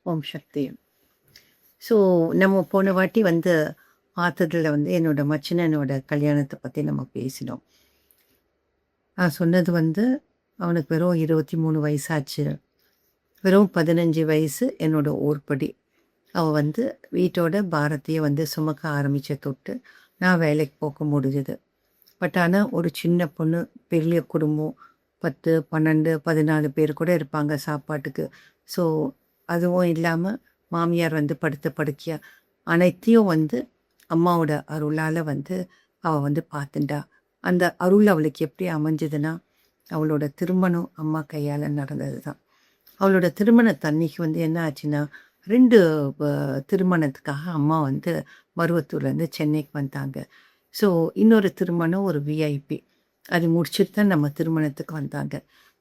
ஓம் சக்தி. So நம்ம போன வாட்டி வந்து பார்த்ததுல வந்து என்னோட மச்சினனோட கல்யாணத்தை பற்றி நம்ம பேசினோம். நான் சொன்னது வந்து அவனுக்கு வெறும் 23 வயசாச்சு. வெறும் 15 வயசு என்னோட ஊர்ப்படி. அவள் வந்து வீட்டோட பாரத்தையே வந்து சுமக்க ஆரம்பித்த தொட்டு நான் வேலைக்கு போக முடிஞ்சுது. பட் ஆனால் ஒரு சின்ன பொண்ணு, பெரிய குடும்பம், 10, 12, 14 பேர் கூட இருப்பாங்க சாப்பாட்டுக்கு. ஸோ அதுவும் இல்லாமல் மாமியார் வந்து படுத்த படுக்கையா அனைத்தையும் வந்து அம்மாவோட அருளால் வந்து அவள் வந்து பார்த்துட்டா. அந்த அருள் அவளுக்கு எப்படி அமைஞ்சதுன்னா, அவளோட திருமணம் அம்மா கையால் நடந்தது தான். அவளோட திருமணத்தன்னைக்கு வந்து என்ன ஆச்சுன்னா, 2 திருமணத்துக்காக அம்மா வந்து மருவத்தூர்லேருந்து சென்னைக்கு வந்தாங்க. ஸோ இன்னொரு திருமணம் ஒரு விஐபி. அது முடிச்சுட்டு தான் நம்ம திருமணத்துக்கு வந்தாங்க.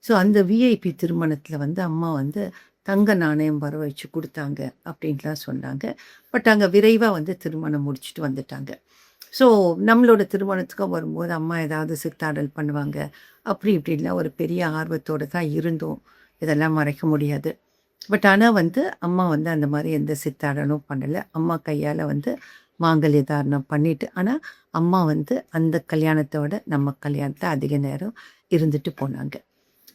ஸோ அந்த விஐபி திருமணத்தில் வந்து அம்மா வந்து தங்க நாணயம் வர வச்சு கொடுத்தாங்க அப்படின்ட்டுலாம் சொன்னாங்க. பட் அங்கே விரைவாக வந்து திருமணம் முடிச்சுட்டு வந்துட்டாங்க. ஸோ நம்மளோட திருமணத்துக்கும் வரும்போது அம்மா ஏதாவது சித்தாடல் பண்ணுவாங்க. அப்படி இப்படின்லாம் ஒரு பெரிய ஆர்வத்தோடு தான் இருந்தோம். இதெல்லாம் மறைக்க முடியாது. பட் ஆனால் வந்து அம்மா வந்து அந்த மாதிரி எந்த சித்தாடலும் பண்ணலை. அம்மா கையால் வந்து மாங்கல்ய தாரணம் பண்ணிட்டு, ஆனால் அம்மா வந்து அந்த கல்யாணத்தோட நம்ம கல்யாணத்தில் அதிக நேரம் இருந்துட்டு போனாங்க.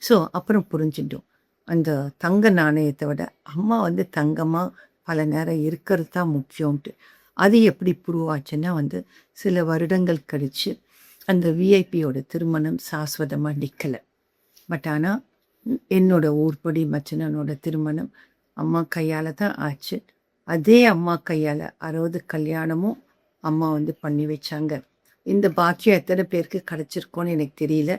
ஸோ அப்புறம் புரிஞ்சுட்டோம், அந்த தங்க நாணயத்தை விட அம்மா வந்து தங்கமாக பல நேரம் இருக்கிறது தான் முக்கியம்ன்ட்டு. அது எப்படி ப்ரூவ் ஆச்சுன்னா வந்து சில வருடங்கள் கழித்து அந்த விஐபியோட திருமணம் சாஸ்வதமாக நிற்கலை. பட் ஆனால் என்னோட ஊர்ப்படி மச்சினனோட திருமணம் அம்மா கையால் தான் ஆச்சு. அதே அம்மா கையால் 60 கல்யாணமும் அம்மா வந்து பண்ணி வச்சாங்க. இந்த பாக்கியம் எத்தனை பேருக்கு கிடச்சிருக்கோன்னு எனக்கு தெரியல.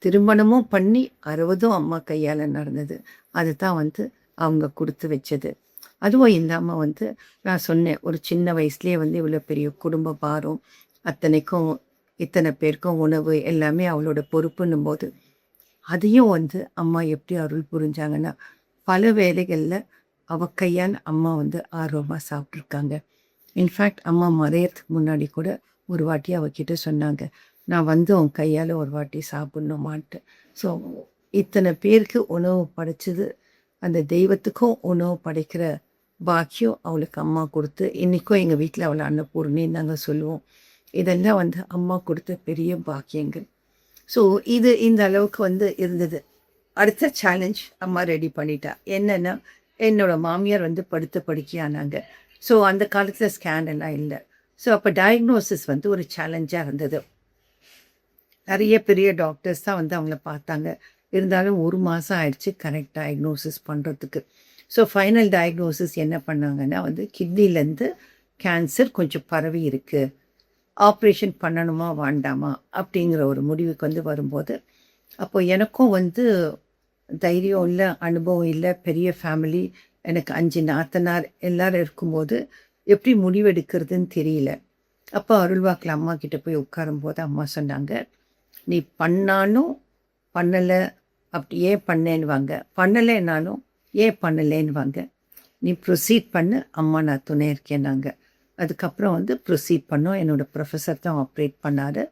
திருமணமும் பண்ணி 60ம் அம்மா கையால் நடந்தது. அதுதான் வந்து அவங்க கொடுத்து வச்சது. அதுவும் இல்லாமல் வந்து நான் சொன்னேன், ஒரு சின்ன வயசுலேயே வந்து இவ்வளோ பெரிய குடும்ப பாரம், அத்தனைக்கும் இத்தனை பேருக்கும் உணவு எல்லாமே அவளோட பொறுப்புன்னும் போது அதையும் வந்து அம்மா எப்படி அருள் புரிஞ்சாங்கன்னா, பல வேளைகளில் அவள் கையால் அம்மா வந்து ஆர்வமாக சாப்பிட்ருக்காங்க. இன்ஃபேக்ட் அம்மா மறையறதுக்கு முன்னாடி கூட ஒரு வாட்டி அவகிட்ட சொன்னாங்க, நான் வந்து உன் கையால் ஒரு வாட்டி சாப்பிட்ணுமான்ட்டு. ஸோ இத்தனை பேருக்கு உணவு படைச்சது, அந்த தெய்வத்துக்கும் உணவு படைக்கிற பாக்கியம் அவளுக்கு அம்மா கொடுத்து, இன்றைக்கும் எங்கள் வீட்டில் அவளை அன்னபூர்ணின்னு நாங்கள் சொல்லுவோம். இதெல்லாம் வந்து அம்மா கொடுத்த பெரிய பாக்கியங்கள். ஸோ இது இந்த அளவுக்கு வந்து இருந்தது. அடுத்த சேலஞ்ச் அம்மா ரெடி பண்ணிட்டா. என்னென்னா, என்னோடய மாமியார் வந்து படுத்த படுக்கையானாங்க. ஸோ அந்த காலத்தில் ஸ்கேன் எல்லாம் இல்லை. ஸோ அப்போ டயக்னோசிஸ் வந்து ஒரு சேலஞ்சாக இருந்தது. நிறைய பெரிய டாக்டர்ஸ் தான் வந்து அவங்கள பார்த்தாங்க. இருந்தாலும் 1 மாதம் ஆயிடுச்சு கரெக்ட் டயக்னோசிஸ் பண்ணுறதுக்கு. ஸோ ஃபைனல் டயக்னோசிஸ் என்ன பண்ணாங்கன்னா வந்து கிட்னிலேருந்து கேன்சர் கொஞ்சம் பரவி இருக்குது, ஆப்ரேஷன் பண்ணணுமா வேண்டாமா அப்படிங்கிற ஒரு முடிவுக்கு வந்து வரும்போது, அப்போ எனக்கும் வந்து தைரியம் இல்லை, அனுபவம் இல்லை, பெரிய ஃபேமிலி, எனக்கு 5 நாத்தனார் எல்லோரும் இருக்கும்போது எப்படி முடிவெடுக்கிறதுன்னு தெரியல. அப்போ அருள்வாக்கில் அம்மா கிட்டே போய் உட்காரும்போது அம்மா சொன்னாங்க, நீ பண்ணாலும் பண்ணலை, அப்படி ஏன் பண்ணேன்னுவாங்க, பண்ணலைன்னாலும் ஏன் பண்ணலேன்னுவாங்க, நீ ப்ரொசீட் பண்ணு, அம்மா நான் துணை இருக்கேன்னாங்க. அதுக்கப்புறம் வந்து ப்ரொசீட் பண்ணோம். என்னோடய ப்ரொஃபஸர் தான் ஆப்ரேட் பண்ணார்.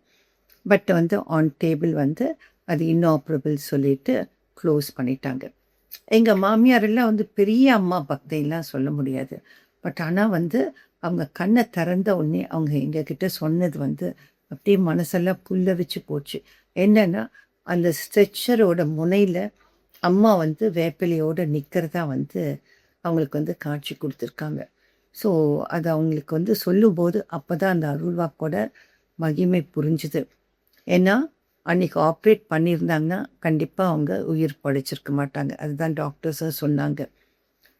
பட் வந்து ஆன் டேபிள் வந்து அது இன்ஆப்ரபிள் சொல்லிவிட்டு க்ளோஸ் பண்ணிட்டாங்க. எங்கள் மாமியாரெல்லாம் வந்து பெரிய அம்மா பக்தியெல்லாம் சொல்ல முடியாது. பட் ஆனால் வந்து அவங்க கண்ணை திறந்த உடனே அவங்க எங்ககிட்ட சொன்னது வந்து அப்படியே மனசெல்லாம் புல்லரிச்சு போச்சு. என்னென்னா, அந்த ஸ்ட்ரெச்சரோட முனையில் அம்மா வந்து வேப்பிலையோடு நிற்கிறதா வந்து அவங்களுக்கு வந்து காட்சி கொடுத்துருக்காங்க. ஸோ அது அவங்களுக்கு வந்து சொல்லும்போது அப்போ தான் அந்த அருள்வாக்கோட மகிமை புரிஞ்சுது. ஏன்னா அன்றைக்கி ஆப்ரேட் பண்ணியிருந்தாங்கன்னா கண்டிப்பாக அவங்க உயிர் படைச்சிருக்க மாட்டாங்க. அதுதான் டாக்டர்ஸும் சொன்னாங்க.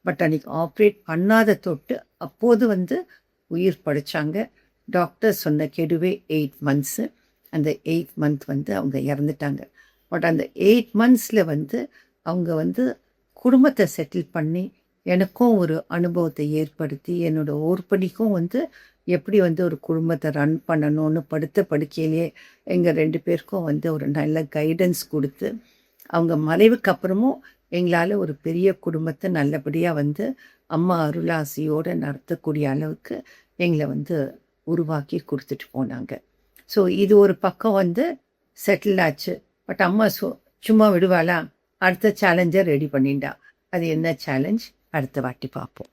பட் அன்றைக்கி ஆப்ரேட் பண்ணாத தொட்டு அப்போது வந்து உயிர் படைச்சாங்க. டாக்டர் சொன்ன கெடுவே 8 மந்த்ஸு. அந்த 8 மந்த் வந்து அவங்க இறந்துட்டாங்க. பட் அந்த 8 மந்த்ஸில் வந்து அவங்க வந்து குடும்பத்தை செட்டில் பண்ணி எனக்கும் ஒரு அனுபவத்தை ஏற்படுத்தி, என்னோடய ஊர்ப்படிக்கும் வந்து எப்படி வந்து ஒரு குடும்பத்தை ரன் பண்ணணும்னு படுத்த படுக்கையிலேயே எங்கள் 2 பேருக்கும் வந்து ஒரு நல்ல கைடன்ஸ் கொடுத்து, அவங்க மறைவுக்கு அப்புறமும் எங்களால் ஒரு பெரிய குடும்பத்தை நல்லபடியாக வந்து அம்மா அருளாசியோடு நடத்தக்கூடிய அளவுக்கு எங்களை வந்து உருவாக்கி கொடுத்துட்டு போனாங்க. ஸோ இது ஒரு பக்கம் வந்து செட்டில் ஆச்சு. பட் அம்மா சும்மா விடுவாளா? அடுத்த சேலஞ்சை ரெடி பண்ணிட்டா. அது என்ன சேலஞ்ச்? அடுத்த வாட்டி பார்ப்போம்.